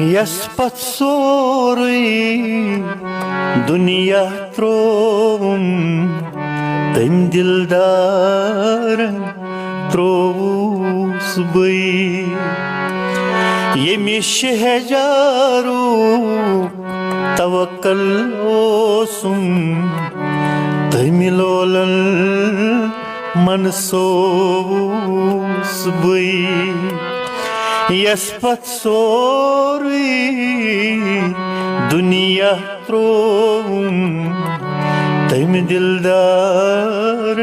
Yaspat sorui dunya trovum Taim dildar trovus bai Yemi shehjaru tawakkal osum Taimilolal mansovus bai Yaspat sorui dunya trovum Taim dildar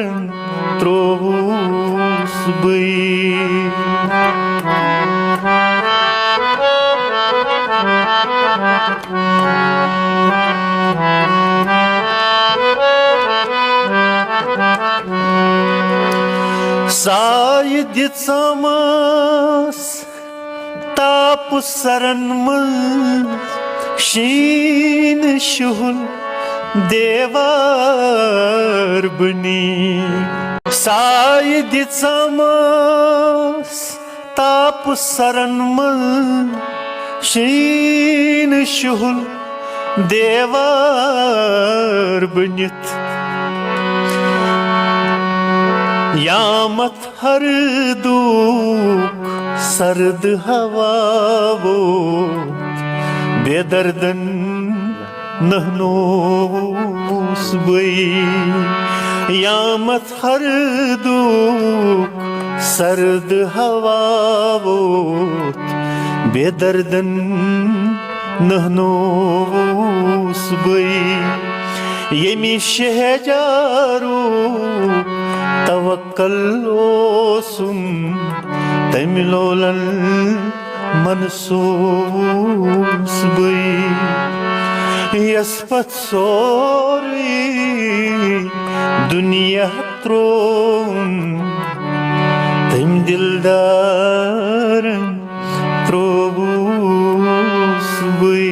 trovus bai Sayid samas Tap saran maz Sheen shuhul devar bani Sayid samas Tap saran maz Sheen shuhul devar banit Yamat har duk Sard hava wo Bedardan nahnos bai Yamat har duk Sard hava wo Bedardan nahnos bai Yemi shehjaru tawakkal osum Taimilolal mansubus bai Yaspat sorui dunya trovum Taim dildar trovus bai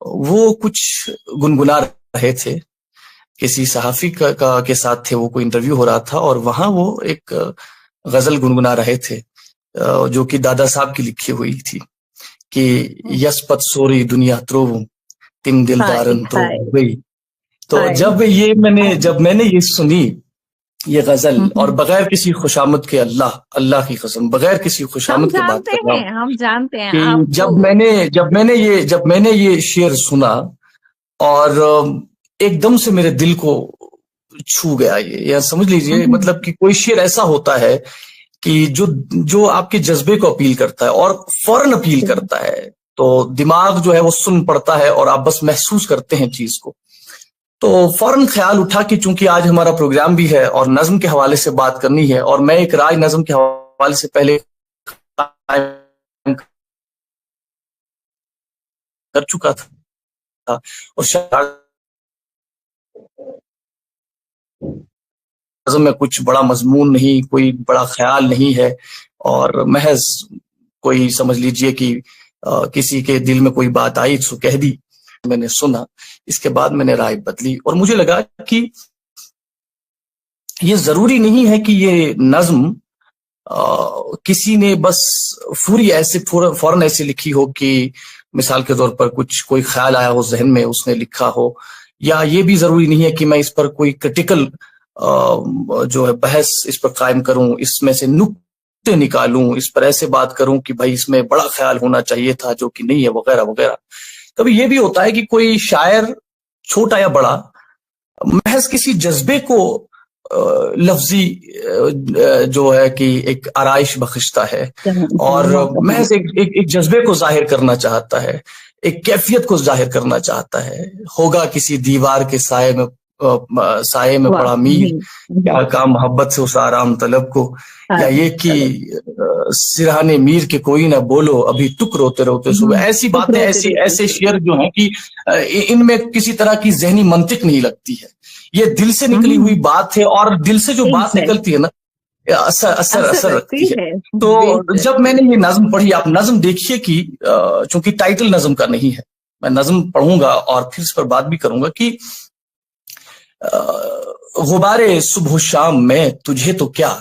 وہ کچھ گنگنا رہے تھے. کسی صحافی کے ساتھ تھے، وہ کوئی انٹرویو ہو رہا تھا اور وہاں وہ ایک غزل گنگنا رہے تھے جو کہ دادا صاحب کی لکھی ہوئی تھی کہ یس پت سوری دنیا ترووم تم دلدارن ترو گئی. تو جب میں نے یہ سنی یہ غزل، اور بغیر کسی خوشامد کے، اللہ کی قسم بغیر کسی خوشامد کے بات کر رہا ہوں، ہم جانتے ہیں کہ جب میں نے یہ شعر سنا اور ایک دم سے میرے دل کو چھو گیا. یہ سمجھ لیجئے مطلب کہ کوئی شعر ایسا ہوتا ہے کہ جو آپ کے جذبے کو اپیل کرتا ہے اور فوراً اپیل کرتا ہے، تو دماغ جو ہے وہ سن پڑتا ہے اور آپ بس محسوس کرتے ہیں چیز کو. تو فوراً خیال اٹھا کہ چونکہ آج ہمارا پروگرام بھی ہے اور نظم کے حوالے سے بات کرنی ہے، اور میں ایک رائے نظم کے حوالے سے پہلے کر چکا تھا، اور نظم میں کچھ بڑا مضمون نہیں، کوئی بڑا خیال نہیں ہے، اور محض کوئی سمجھ لیجئے کہ کسی کے دل میں کوئی بات آئی تو کہہ دی. میں نے سنا، اس کے بعد میں نے رائے بدلی اور مجھے لگا کہ یہ ضروری نہیں ہے کہ یہ نظم کسی نے بس فوراً ایسے لکھی ہو کہ مثال کے طور پر کوئی خیال آیا ہو ذہن میں اس نے لکھا ہو، یا یہ بھی ضروری نہیں ہے کہ میں اس پر کوئی کرٹیکل جو ہے بحث اس پر قائم کروں، اس میں سے نکتے نکالوں، اس پر ایسے بات کروں کہ بھائی اس میں بڑا خیال ہونا چاہیے تھا جو کہ نہیں ہے، وغیرہ وغیرہ. کبھی یہ بھی ہوتا ہے کہ کوئی شاعر چھوٹا یا بڑا محض کسی جذبے کو لفظی جو ہے کہ ایک آرائش بخشتا ہے اور محض ایک جذبے کو ظاہر کرنا چاہتا ہے، ایک کیفیت کو ظاہر کرنا چاہتا ہے. ہوگا کسی دیوار کے سائے میں پڑا میر، کیا کام محبت سے اس آرام طلب کو، یا یہ کہ سرہانے میر کے کوئی نہ بولو ابھی تک روتے روتے صبح. ایسی باتیں، ایسے شعر جو ہیں کہ ان میں کسی طرح کی ذہنی منطق نہیں لگتی ہے، یہ دل سے نکلی ہوئی بات ہے، اور دل سے جو بات نکلتی ہے نا اثر رکھتی ہے. تو جب میں نے یہ نظم پڑھی، آپ نظم دیکھیے کہ چونکہ ٹائٹل نظم کا نہیں ہے، میں نظم پڑھوں گا اور پھر اس پر بات بھی کروں گا کہ غبار صبح و شام میں تجھے تو کیا،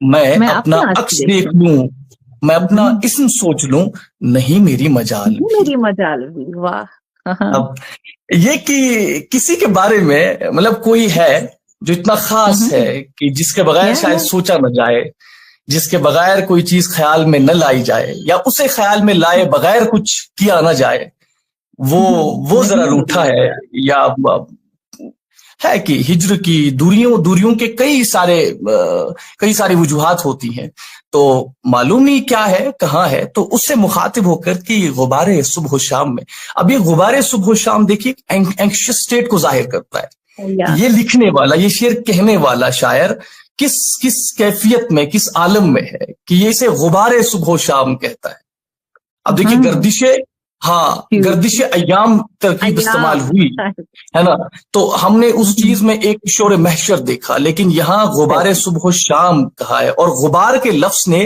میں اپنا عکس دیکھ لوں، میں اپنا اسم سوچ لوں، نہیں میری مجال بھی. واہ. اب یہ کہ کسی کے بارے میں مطلب کوئی ہے جو اتنا خاص ہے کہ جس کے بغیر شاید سوچا نہ جائے، جس کے بغیر کوئی چیز خیال میں نہ لائی جائے، یا اسے خیال میں لائے بغیر کچھ کیا نہ جائے، وہ ذرا روٹھا ہے. یا ہے کہ ہجر کی دوریوں کے کئی ساری وجوہات ہوتی ہیں، تو معلوم نہیں کیا ہے کہاں ہے، تو اس سے مخاطب ہو کر کہ غبار صبح و شام میں. اب یہ غبار صبح و شام دیکھیے اینکشس اسٹیٹ کو ظاہر کرتا ہے. یہ لکھنے والا، یہ شعر کہنے والا شاعر کس کیفیت میں، کس عالم میں ہے کہ یہ اسے غبار صبح و شام کہتا ہے. اب دیکھیے گردش ایام ترکیب استعمال ہوئی ہے نا، تو ہم نے اس چیز میں ایک شور محشر دیکھا، لیکن یہاں غبار صبح و شام کہا ہے، اور غبار کے لفظ نے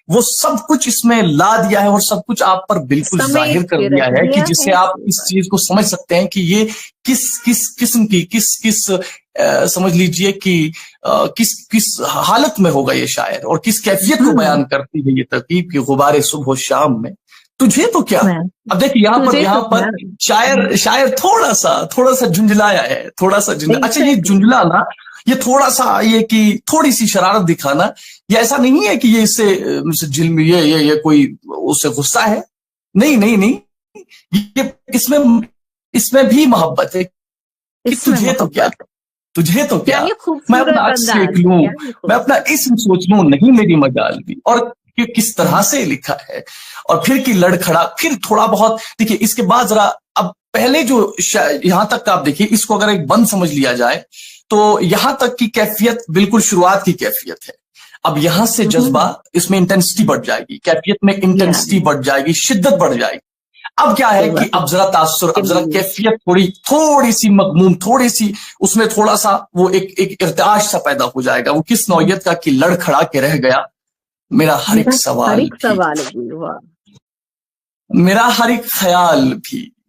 وہ سب کچھ اس میں لا دیا ہے اور سب کچھ آپ پر بالکل ظاہر کر دیا ہے کہ جس سے آپ اس چیز کو سمجھ سکتے ہیں کہ یہ کس قسم کی کس سمجھ لیجئے کہ کس حالت میں ہوگا یہ شاعر، اور کس کیفیت کو بیان کرتی ہے یہ ترکیب کی غبار صبح و شام میں تجھے تو کیا. اب دیکھ یہاں پر شاعر تھوڑا سا جھنجھلایا ہے، اچھا یہ جھنجھلا نا، یہ تھوڑا سا یہ کہ تھوڑی سی شرارت دکھانا، یہ ایسا نہیں ہے کہ یہ اس سے جلم یہ کوئی اس سے غصہ ہے، نہیں، یہ اس میں بھی محبت ہے کہ تجھے تو کیا میں اپنا عکس دیکھ لوں، میں اپنا اسم سوچ لوں، نہیں میری مجال بھی. اور کس طرح سے لکھا ہے، اور پھر کی لڑکھڑا، پھر تھوڑا بہت دیکھیے اس کے بعد ذرا اب پہلے جو یہاں تک کا آپ دیکھیے، اس کو اگر ایک بند سمجھ لیا جائے تو یہاں تک کی کیفیت بالکل شروعات کی کیفیت ہے. اب یہاں سے جذبہ، اس میں انٹینسٹی بڑھ جائے گی، کیفیت میں انٹینسٹی بڑھ جائے گی، شدت بڑھ جائے گی. اب کیا ہے کہ اب ذرا تاثر، اب ذرا کیفیت تھوڑی سی مغموم، تھوڑی سی اس میں تھوڑا سا وہ ایک ارتعاش سا پیدا ہو جائے گا. وہ کس نوعیت کا کہ لڑکھڑا کے رہ گیا میرا ہر ایک سوال بھی، میرا ہر ایک خیال بھی.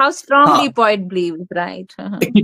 how strongly poet believes, right?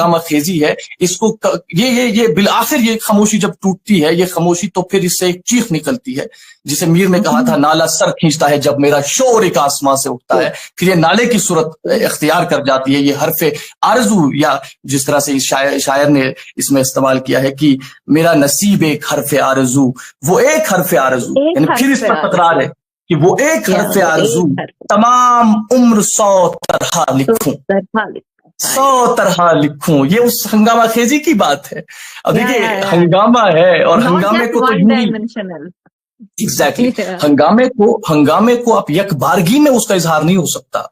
ہنگامہ خیزی ہے اس کو یہ بالآخر یہ خاموشی جب ٹوٹتی ہے، یہ خاموشی تو پھر اس سے ایک چیخ نکلتی ہے، جسے میر نے کہا تھا نالا سر کھینچتا ہے جب میرا شور ایک آسمان سے اٹھتا ہے، پھر یہ نالے کی صورت اختیار کر جاتی ہے، یہ حرف آرزو، یا جس طرح سے شاعر نے اس میں استعمال کیا ہے کہ میرا نصیب ایک حرف آرزو، وہ ایک حرف آرزو، یعنی پھر اس پر تکرار ہے کہ وہ ایک حرف آرزو تمام عمر 100 طرح لکھوں، 100 طرح لکھوں، یہ اس ہنگامہ خیزی کی بات ہے۔ اب دیکھیے ہنگامہ ہے اور ہنگامے کو تو ایگزیکٹلی ہنگامے کو اب یک بارگی میں اس کا اظہار نہیں ہو سکتا۔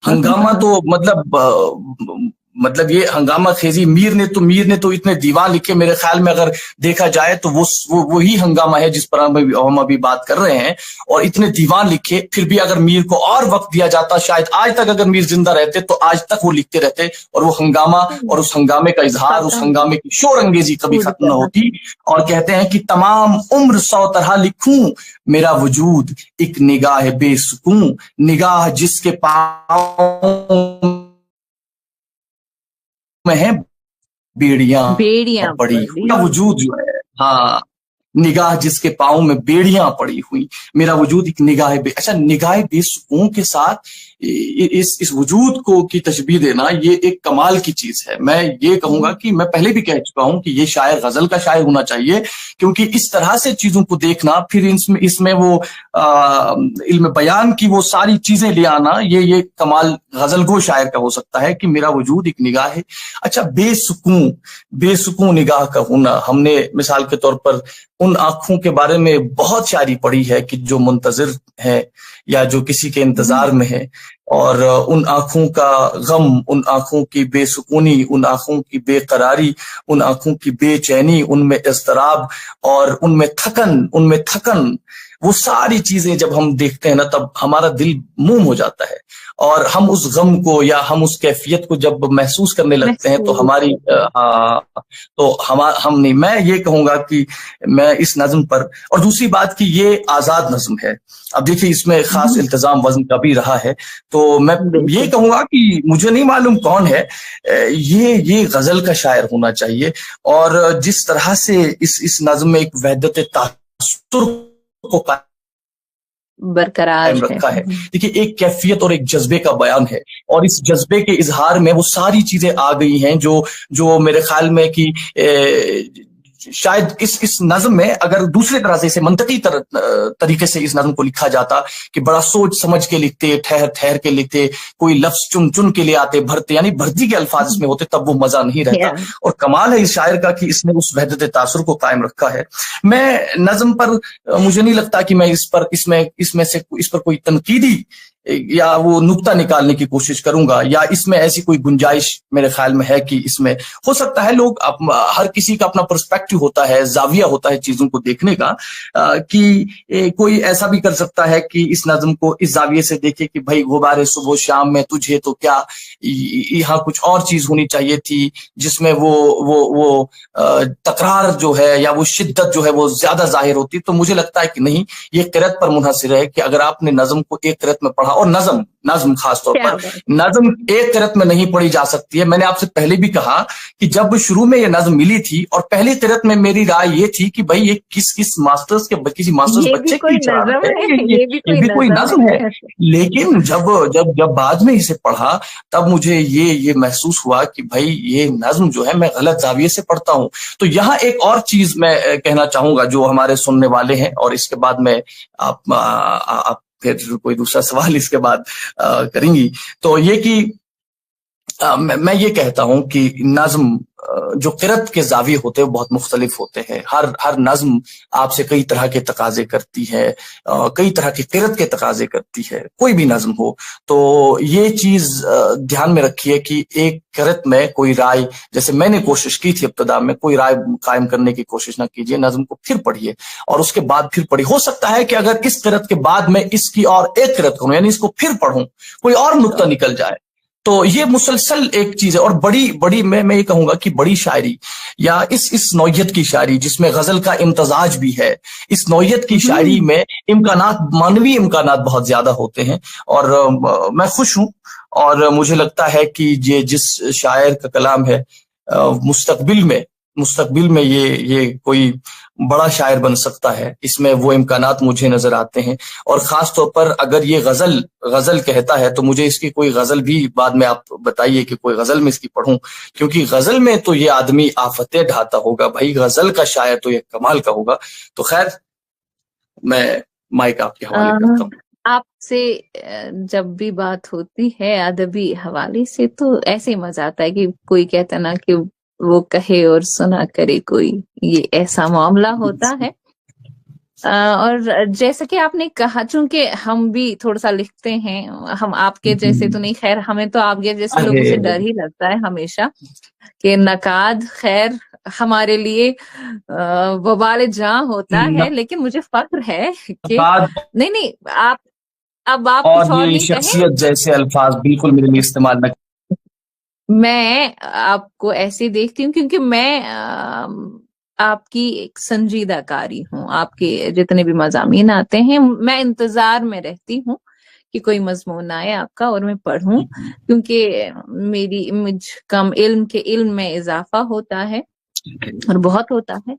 ہنگامہ تو مطلب یہ ہنگامہ خیزی میر نے تو اتنے دیوان لکھے، میرے خیال میں اگر دیکھا جائے تو وہی ہنگامہ ہے جس پر ہم ابھی بات کر رہے ہیں، اور اتنے دیوان لکھے، پھر بھی اگر میر کو اور وقت دیا جاتا شاید آج تک اگر میر زندہ رہتے تو آج تک وہ لکھتے رہتے، اور وہ ہنگامہ اور اس ہنگامے کا اظہار، اس ہنگامے کی شور انگیزی کبھی ختم نہ ہوتی۔ اور کہتے ہیں کہ تمام عمر 100 طرح لکھوں، میرا وجود ایک نگاہ بے سکون، نگاہ جس کے پاؤں میں ہیں بیڑیاں پڑی ہوئی، وجود جو ہے، ہاں، نگاہ جس کے پاؤں میں بیڑیاں پڑی ہوئی، میرا وجود ایک نگاہ اچھا نگاہ بے سکون کے ساتھ اس وجود کو کی تشبیہ دینا یہ ایک کمال کی چیز ہے۔ میں یہ کہوں گا کہ میں پہلے بھی کہہ چکا ہوں کہ یہ شاعر غزل کا شاعر ہونا چاہیے، کیونکہ اس طرح سے چیزوں کو دیکھنا، پھر اس میں وہ علم بیان کی وہ ساری چیزیں لے آنا، یہ کمال غزل گو شاعر کا ہو سکتا ہے کہ میرا وجود ایک نگاہ ہے۔ اچھا بے سکون نگاہ کا ہونا، ہم نے مثال کے طور پر ان آنکھوں کے بارے میں بہت شاعری پڑھی ہے کہ جو منتظر ہے یا جو کسی کے انتظار میں ہے، اور ان آنکھوں کا غم، ان آنکھوں کی بے سکونی، ان آنکھوں کی بے قراری، ان آنکھوں کی بے چینی، ان میں اضطراب اور ان میں تھکن، وہ ساری چیزیں جب ہم دیکھتے ہیں نا تب ہمارا دل موم ہو جاتا ہے، اور ہم اس غم کو یا ہم اس کیفیت کو جب محسوس کرنے لگتے ہیں تو ہم نہیں، میں یہ کہوں گا کہ میں اس نظم پر، اور دوسری بات کہ یہ آزاد نظم ہے۔ اب دیکھیے اس میں خاص التزام وزن کا بھی رہا ہے، تو میں یہ کہوں گا کہ مجھے نہیں معلوم کون ہے، یہ غزل کا شاعر ہونا چاہیے، اور جس طرح سے اس نظم میں ایک وحدت تاثر کو برقرار رکھا ہے۔ دیکھیے ایک کیفیت اور ایک جذبے کا بیان ہے، اور اس جذبے کے اظہار میں وہ ساری چیزیں آ گئی ہیں جو میرے خیال میں کہ شاید اس نظم میں اگر دوسرے طرح سے اسے منطقی طریقے سے اس نظم کو لکھا جاتا کہ بڑا سوچ سمجھ کے لکھتے، ٹھہر کے لکھتے، کوئی لفظ چن کے لے آتے، بھرتے، یعنی بھرتی کے الفاظ اس میں ہوتے، تب وہ مزہ نہیں رہتا۔ اور کمال ہے اس شاعر کا کہ اس نے اس وحدت تاثر کو قائم رکھا ہے۔ میں نظم پر مجھے نہیں لگتا کہ میں اس پر کوئی تنقیدی یا وہ نقطہ نکالنے کی کوشش کروں گا، یا اس میں ایسی کوئی گنجائش میرے خیال میں ہے کہ اس میں ہو سکتا ہے لوگ ہر کسی کا اپنا پرسپیکٹو ہوتا ہے، زاویہ ہوتا ہے چیزوں کو دیکھنے کا، کہ کوئی ایسا بھی کر سکتا ہے کہ اس نظم کو اس زاویے سے دیکھے کہ بھائی غبارے صبح و شام میں تجھے تو کیا، یہاں کچھ اور چیز ہونی چاہیے تھی جس میں وہ تکرار جو ہے یا وہ شدت جو ہے وہ زیادہ ظاہر ہوتی۔ تو مجھے لگتا ہے کہ نہیں، یہ قرأت پر منحصر ہے کہ اگر آپ نے نظم کو ایک قرأت میں پڑھا، اور نظم خاص طور پر نظم ایک قرأت میں نہیں پڑھی جا سکتی ہے۔ میں نے آپ سے پہلے بھی کہا کہ جب شروع میں یہ نظم ملی تھی اور پہلی قرأت میں میری رائے یہ تھی کہ بھائی یہ کسی ماسٹرز بچے کی یہ بھی کوئی نظم ہے، لیکن جب بعد میں اسے پڑھا تب مجھے یہ محسوس ہوا کہ بھائی یہ نظم جو ہے میں غلط زاویے سے پڑھتا ہوں۔ تو یہاں ایک اور چیز میں کہنا چاہوں گا جو ہمارے سننے والے ہیں، اور اس کے بعد میں آپ پھر کوئی دوسرا سوال اس کے بعد کریں گی، تو یہ کہ میں یہ کہتا ہوں کہ نظم جو قرأت کے زاویے ہوتے ہیں وہ بہت مختلف ہوتے ہیں۔ ہر نظم آپ سے کئی طرح کے تقاضے کرتی ہے، کئی طرح کی قرأت کے تقاضے کرتی ہے، کوئی بھی نظم ہو۔ تو یہ چیز دھیان میں رکھیے کہ ایک قرأت میں کوئی رائے، جیسے میں نے کوشش کی تھی ابتدا میں، کوئی رائے قائم کرنے کی کوشش نہ کیجیے، نظم کو پھر پڑھیے اور اس کے بعد پھر پڑھیے۔ ہو سکتا ہے کہ اگر اس قرأت کے بعد میں اس کی اور ایک قرأت کروں، یعنی اس کو پھر پڑھوں، کوئی اور نقطہ نکل جائے۔ تو یہ مسلسل ایک چیز ہے، اور بڑی میں یہ کہوں گا کہ بڑی شاعری یا اس نوعیت کی شاعری جس میں غزل کا امتزاج بھی ہے، اس نوعیت کی شاعری میں مانوی امکانات بہت زیادہ ہوتے ہیں، اور میں خوش ہوں، اور مجھے لگتا ہے کہ یہ جس شاعر کا کلام ہے مستقبل میں یہ کوئی بڑا شاعر بن سکتا ہے. اس میں وہ امکانات مجھے نظر آتے ہیں. اور خاص طور پر اگر یہ غزل کہتا ہے تو مجھے اس کی کوئی غزل بھی بعد میں آپ بتائیے کہ کوئی غزل میں اس کی پڑھوں, کیونکہ غزل میں تو یہ آدمی آفتیں ڈھاتا ہوگا بھائی, غزل کا شاعر تو یہ کمال کا ہوگا. تو خیر میں مائک آپ کے حوالے کرتا ہوں. آپ سے جب بھی بات ہوتی ہے ادبی حوالے سے تو ایسے ہی مزہ آتا ہے کہ کوئی کہتا نا کہ وہ کہے اور سنا کرے کوئی, یہ ایسا معاملہ ہوتا ہے. اور جیسا کہ آپ نے کہا, چونکہ ہم بھی تھوڑا سا لکھتے ہیں, ہم آپ کے جیسے تو نہیں, خیر ہمیں تو آپ کے جیسے لوگوں سے ڈر ہی لگتا ہے ہمیشہ کہ نقاد خیر ہمارے لیے وبال جاں ہوتا ہے. لیکن مجھے فخر ہے کہ نہیں آپ اب آپ کچھ اور نہیں شخصیت جیسے الفاظ بالکل میرے لیے استعمال نہ. میں آپ کو ایسے دیکھتی ہوں کیونکہ میں آپ کی ایک سنجیدہ کاری ہوں. آپ کے جتنے بھی مضامین آتے ہیں میں انتظار میں رہتی ہوں کہ کوئی مضمون آئے آپ کا اور میں پڑھوں, کیونکہ مجھ کم علم کے علم میں اضافہ ہوتا ہے اور بہت ہوتا ہے.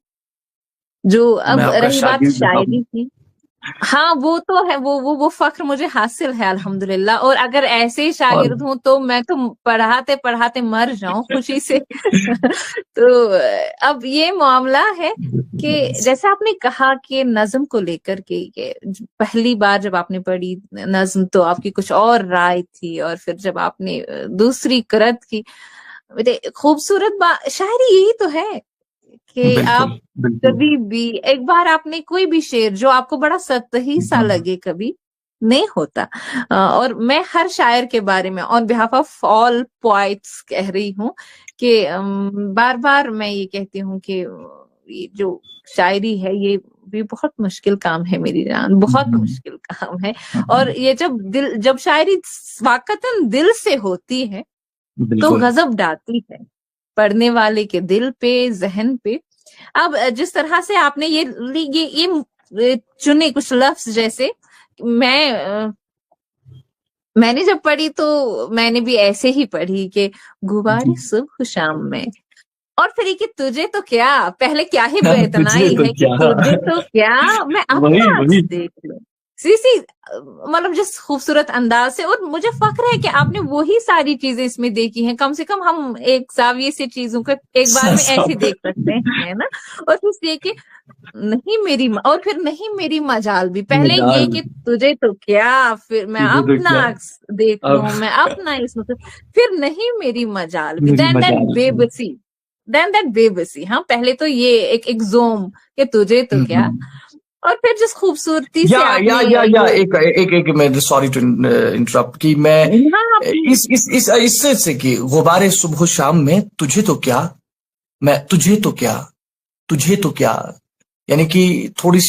جو اب رہی بات شاعری کی, ہاں وہ تو ہے, وہ فخر مجھے حاصل ہے الحمدللہ. اور اگر ایسے شاگرد ہوں تو میں تو پڑھاتے پڑھاتے مر جاؤں خوشی سے. تو اب یہ معاملہ ہے کہ جیسے آپ نے کہا کہ نظم کو لے کر کے پہلی بار جب آپ نے پڑھی نظم تو آپ کی کچھ اور رائے تھی, اور پھر جب آپ نے دوسری قرت کی, خوبصورت شاعری یہی تو ہے کہ آپ کبھی بھی ایک بار آپ نے کوئی بھی شعر جو آپ کو بڑا سطحی سا لگے کبھی نہیں ہوتا. اور میں ہر شاعر کے بارے میں آن بہاف آف آل پوائٹس کہہ رہی ہوں کہ بار بار میں یہ کہتی ہوں کہ جو شاعری ہے یہ بھی بہت مشکل کام ہے میری جان, بہت مشکل کام ہے. اور یہ جب شاعری واقعتاً دل سے ہوتی ہے تو غضب ڈالتی ہے پڑھنے والے کے دل پہ, ذہن پہ. اب جس طرح سے آپ نے یہ چنے کچھ لفظ, جیسے میں نے جب پڑھی تو میں نے بھی ایسے ہی پڑھی کہ غبارے صبح شام میں, اور پھر یہ کہ تجھے تو کیا, پہلے کیا ہی بے اتنائی ہے کہ تجھے تو کیا, میں اپنا دیکھ لوں مطلب جس خوبصورت انداز سے. اور مجھے فخر ہے کہ آپ نے وہی ساری چیزیں اس میں دیکھی ہیں. کم سے کم ہم ایک زاویے سے چیزوں کو ایک بار میں ایسے دیکھ سکتے ہیں نا. اور پھر یہ کہ نہیں میری مجال بھی, پہلے یہ کہ تجھے تو کیا, پھر میں اپنا عکس دیکھ لوں, میں اپنا اس میں, پھر نہیں میری مجال بھی, دین دیٹ بے بسی. ہاں پہلے تو یہ ایک زوم کہ تجھے تو کیا, اور پھر جس خوبصورتی سے ایک میں سوری ٹو انٹرپٹ کی میں اس سے کہ غبارے صبح و شام میں تجھے تو کیا, میں تجھے تو کیا یعنی کہ تھوڑی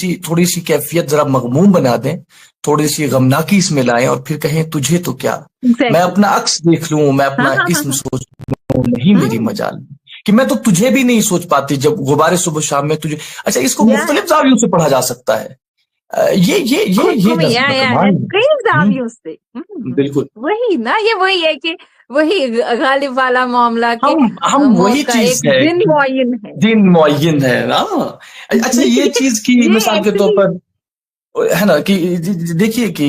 سی کیفیت ذرا مغموم بنا دیں, تھوڑی سی غمناکی اس میں لائیں اور پھر کہیں تجھے تو کیا, میں اپنا عکس دیکھ لوں, میں اپنا اسم سوچ لوں, نہیں میری مجال کہ میں تو تجھے بھی نہیں سوچ پاتی جب غبارے صبح شام میں تجھے. اچھا اس کو مختلف زاویوں سے پڑھا جا سکتا ہے. بالکل وہی نا, یہ وہی ہے کہ وہی غالب والا معاملہ ہم وہی چیز ہے, دن معین ہے نا. اچھا یہ چیز کی مثال کے طور پر ہے نا کہ دیکھیے کہ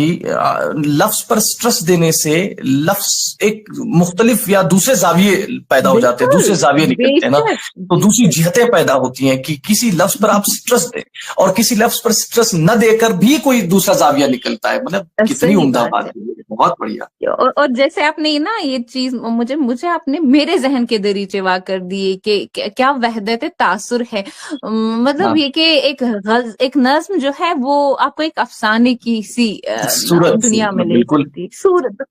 لفظ پر سٹرس دینے سے لفظ ایک مختلف یا دوسرے زاویے پیدا ہو جاتے ہیں, دوسرے زاویے نکلتے ہیں نا, تو دوسری جہتیں پیدا ہوتی ہیں کہ کسی لفظ پر آپ سٹرس دیں اور کسی لفظ پر سٹرس نہ دے کر بھی کوئی دوسرا زاویہ نکلتا ہے. مطلب کتنی عمدہ بات ہے, بہت بڑھیا. اور جیسے آپ نے نا یہ چیز مجھے آپ نے میرے ذہن کے دریچے وا کر دیے کہ کیا وحدت تاثر ہے. مطلب یہ کہ ایک نظم جو ہے وہ آپ کو ایک افسانے کی سی دنیا میں لے سکتی صورت.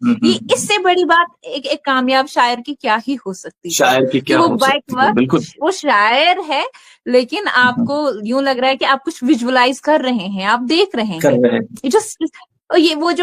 اس سے بڑی بات ایک کامیاب شاعر کی کیا ہی ہو سکتی ہے, شاعر کی کیا ہو سکتی ہے. بالکل وہ شاعر ہے لیکن آپ کو یوں لگ رہا ہے کہ آپ کچھ ویژولائز کر رہے ہیں, آپ دیکھ رہے ہیں. اور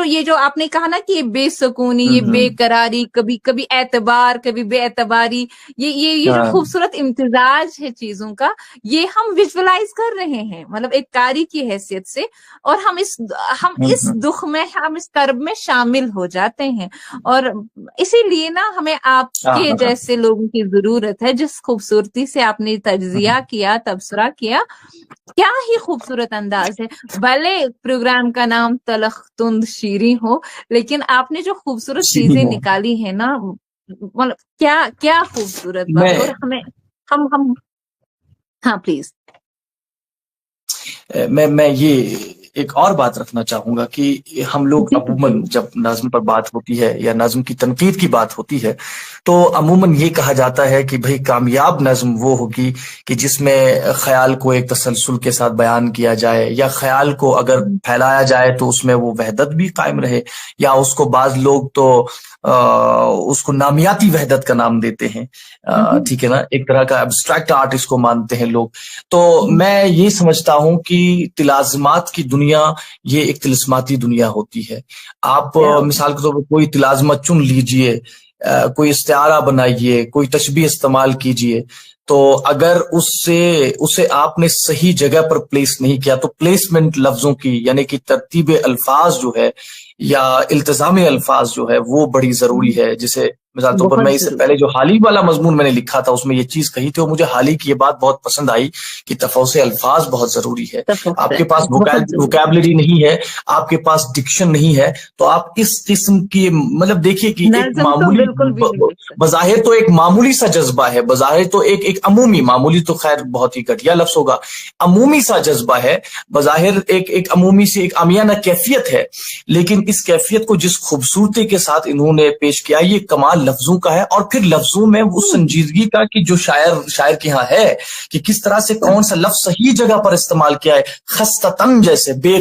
یہ جو آپ نے کہا نا کہ یہ بے سکونی، یہ بے قراری، کبھی کبھی اعتبار، کبھی بے اعتباری، یہ جو خوبصورت امتزاج ہے چیزوں کا، یہ ہم ویژولائز کر رہے ہیں مطلب ایک قاری کی حیثیت سے، اور ہم اس دکھ میں، ہم اس کرب میں شامل ہو جاتے ہیں، اور اسی لیے نا ہمیں آپ کے جیسے لوگوں کی ضرورت ہے، جس خوبصورتی سے آپ نے تجزیہ کیا، تبصرہ کیا، کیا ہی خوبصورت انداز ہے، بھلے پروگرام کا نام تلخ تند شیریں ہو، لیکن آپ نے جو خوبصورت چیزیں نکالی ہیں نا، مطلب کیا خوبصورت بات، اور ہم ہاں پلیز. میں یہ ایک اور بات رکھنا چاہوں گا کہ ہم لوگ عموماً جب نظم پر بات ہوتی ہے یا نظم کی تنقید کی بات ہوتی ہے تو عموماً یہ کہا جاتا ہے کہ بھئی کامیاب نظم وہ ہوگی کہ جس میں خیال کو ایک تسلسل کے ساتھ بیان کیا جائے، یا خیال کو اگر پھیلایا جائے تو اس میں وہ وحدت بھی قائم رہے، یا اس کو بعض لوگ تو اس کو نامیاتی وحدت کا نام دیتے ہیں، ٹھیک ہے نا، ایک طرح کا ایبسٹریکٹ آرٹ اس کو مانتے ہیں لوگ. تو میں یہ سمجھتا ہوں کہ تلازمات کی دنیا یہ ایک تلسماتی دنیا ہوتی ہے. آپ مثال کے طور پر کوئی تلازمت چن لیجئے، کوئی استعارہ بنائیے، کوئی تشبیہ استعمال کیجئے، تو اگر اسے آپ نے صحیح جگہ پر پلیس نہیں کیا تو پلیسمنٹ لفظوں کی، یعنی کہ ترتیب الفاظ جو ہے یا التزام الفاظ جو ہے وہ بڑی ضروری ہے. جسے مثال طور پر میں اس سے پہلے جو حالی والا مضمون میں نے لکھا تھا اس میں یہ چیز کہی تھی، اور مجھے حالی کی یہ بات بہت پسند آئی کہ تفوس الفاظ بہت ضروری ہے. آپ کے پاس ووکیبلری نہیں ہے، آپ کے پاس ڈکشن نہیں ہے، تو آپ اس قسم کی مطلب دیکھیے کہ ایک معمولی، بظاہر تو ایک معمولی سا جذبہ ہے، بظاہر تو ایک عمومی، معمولی تو خیر بہت ہی گھٹیا لفظ ہوگا، عمومی سا جذبہ ہے، بظاہر ایک عمومی سی ایک عامیانہ کیفیت ہے، لیکن اس کیفیت کو جس خوبصورتی کے ساتھ انہوں نے پیش کیا یہ کمال لفظوں کا ہے. اور پھر لفظوں میں اس سنجیدگی کا کہ جو شاعر کے ہاں ہے کہ کس طرح سے کون سا لفظ صحیح جگہ پر استعمال کیا ہے. خستتن جیسے بے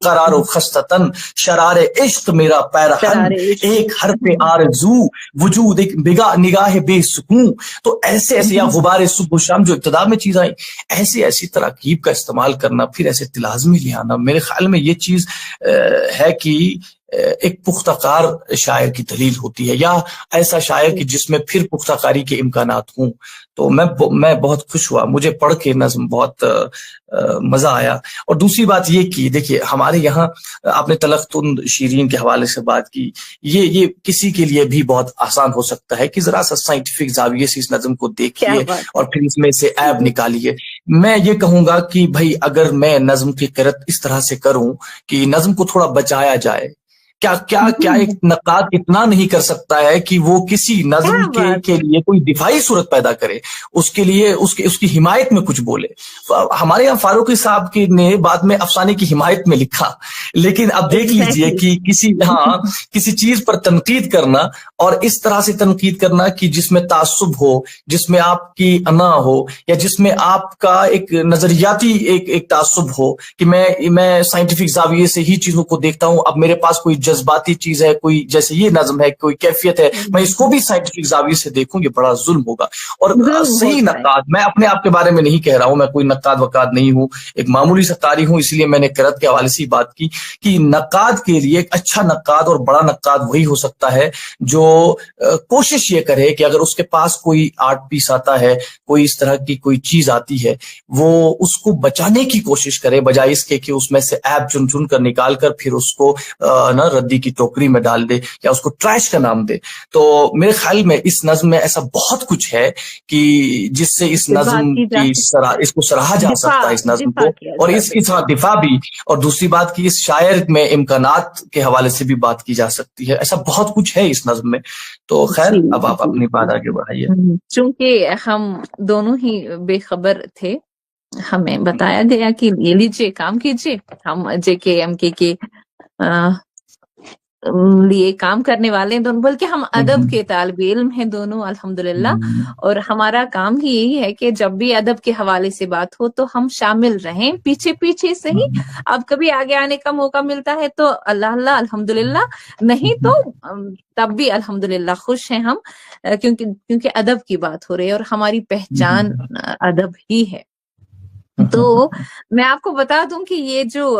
قرار و خستتن، شرار عشق میرا پیرہن، ایک حرف آرزو وجود ایک نگاہ بے سکون. تو ایسے یا غبار صبح و شام جو ابتدا میں چیز آئی، ایسی تراکیب کا استعمال کرنا، پھر ایسے تلازمی لے آنا، میرے خیال میں یہ چیز ہے کہ ایک پختہ کار شاعر کی دلیل ہوتی ہے، یا ایسا شاعر کی جس میں پھر پختہ کاری کے امکانات ہوں. تو میں بہت خوش ہوا، مجھے پڑھ کے نظم بہت مزہ آیا. اور دوسری بات یہ کہ دیکھیے ہمارے یہاں آپ نے تلخ تند شیرین کے حوالے سے بات کی، یہ کسی کے لیے بھی بہت آسان ہو سکتا ہے کہ ذرا سا سائنٹیفک زاویے سے اس نظم کو دیکھیے اور پھر اس میں سے عیب نکالیے. میں یہ کہوں گا کہ بھائی اگر میں نظم کی قرأت اس طرح سے کروں کہ نظم کو تھوڑا بچایا جائے، کیا ایک نقاد اتنا نہیں کر سکتا ہے کہ وہ کسی نظم کے لیے کوئی دفاعی صورت پیدا کرے، اس کے لیے اس کی حمایت میں کچھ بولے. ہمارے یہاں فاروقی صاحب نے بعد میں افسانے کی حمایت میں لکھا، لیکن اب دیکھ لیجئے کہ کسی چیز پر تنقید کرنا اور اس طرح سے تنقید کرنا کہ جس میں تعصب ہو، جس میں آپ کی انا ہو، یا جس میں آپ کا ایک نظریاتی ایک تعصب ہو کہ میں سائنٹیفک زاویے سے ہی چیزوں کو دیکھتا ہوں، اب میرے پاس کوئی جذباتی چیز ہے، کوئی جیسے یہ نظم ہے، کوئی کیفیت ہے، میں اس کو بھی سائنٹیفک زاویے سے دیکھوں، یہ بڑا ظلم ہوگا. اور صحیح نقاد، میں اپنے آپ کے بارے میں نہیں کہہ رہا ہوں، میں کوئی نقاد وقاد نہیں ہوں، ایک معمولی سا قاری ہوں، اس لیے میں نے قرأت کے حوالے سے بات کی کہ نقاد کے لیے ایک اچھا نقاد اور بڑا نقاد وہی ہو سکتا ہے جو کوشش یہ کرے کہ اگر اس کے پاس کوئی آرٹ پیس آتا ہے، کوئی اس طرح کی کوئی چیز آتی ہے، وہ اس کو بچانے کی کوشش کرے، بجائے اس کے کہ اس میں سے عیب چن کر نکال کر پھر اس کو ردی کی ٹوکری میں ڈال دے یا اس کو ٹریش کا نام دے. تو میرے خیال میں اس نظم میں ایسا بہت کچھ ہے کہ جس سے اس نظم کی اس کو سراہا جا سکتا ہے، اس نظم کو، اور اس دفاع بھی. اور دوسری بات کہ اس شاعر میں امکانات کے حوالے سے بھی بات کی جا سکتی ہے، ایسا بہت کچھ ہے اس نظم میں. تو خیر اب آپ اپنی بات آگے بڑھائیے. چونکہ ہم دونوں ہی بے خبر تھے، ہمیں بتایا گیا کہ یہ لیجیے کام کیجیے، ہم JKMK کے لیے کام کرنے والے ہیں دونوں، بلکہ ہم ادب کے طالب علم ہیں دونوں الحمدللہ. اور ہمارا کام ہی یہی ہے کہ جب بھی ادب کے حوالے سے بات ہو تو ہم شامل رہیں، پیچھے سے ہی. اب کبھی آگے آنے کا موقع ملتا ہے تو اللہ الحمدللہ، نہیں تو تب بھی الحمدللہ خوش ہیں ہم، کیونکہ ادب کی بات ہو رہی ہے اور ہماری پہچان ادب ہی ہے. تو میں آپ کو بتا دوں کہ یہ جو